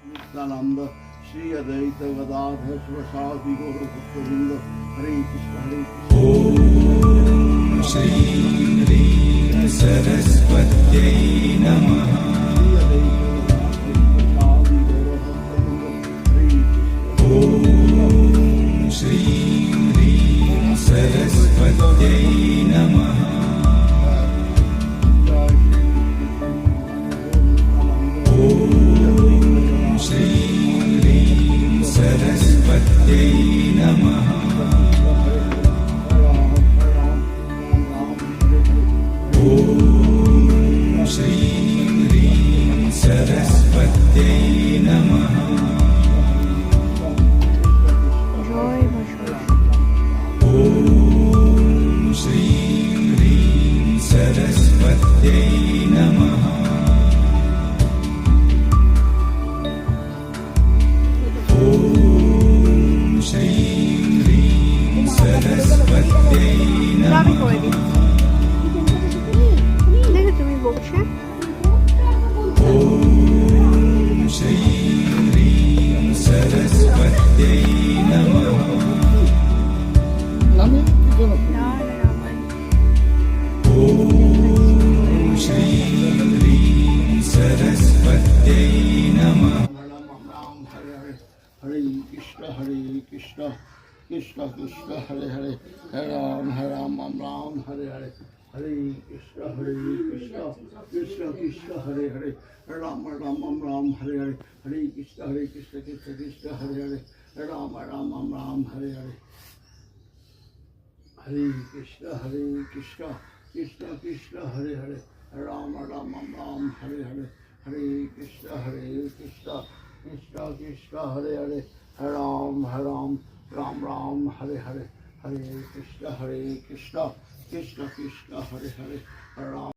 नित्यानंद श्री अद्वैत गदाधर शिवसादि गौर भक्तवृंद हरे कृष्ण ओम श्री ह्रीं सरस्वत्यै नमः। ओम श्री ह्रीं सरस्वत्यै नमः। ओम श्री ह्रीं सरस्वत्यै नमः। ओम श्री ह्रीं सरस्वत्यै नमः। ओम श्री ह्रीं सरस्वत्यै नमः। ओम श्री ह्रीं सरस्वत्यै नमः। ओम श्री ह्रीं सरस्वत्यै नमः। ओम श्री ह्रीं सरस्वत्यै नमः। हरे कृष्ण कृष्ण कृष्ण हरे हरे राम राम हरे हरे हरे कृष्ण कृष्ण कृष्ण हरे हरे राम राम हरे हरे हरे कृष्ण कृष्ण हरे हरे राम राम हरे हरे हरे कृष्ण कृष्ण कृष्ण हरे हरे राम राम हरे हरे हरे कृष्ण कृष्ण कृष्ण हरे हरे राम राम हरे हरे हरे कृष्ण कृष्ण कृष्ण हरे हरे राम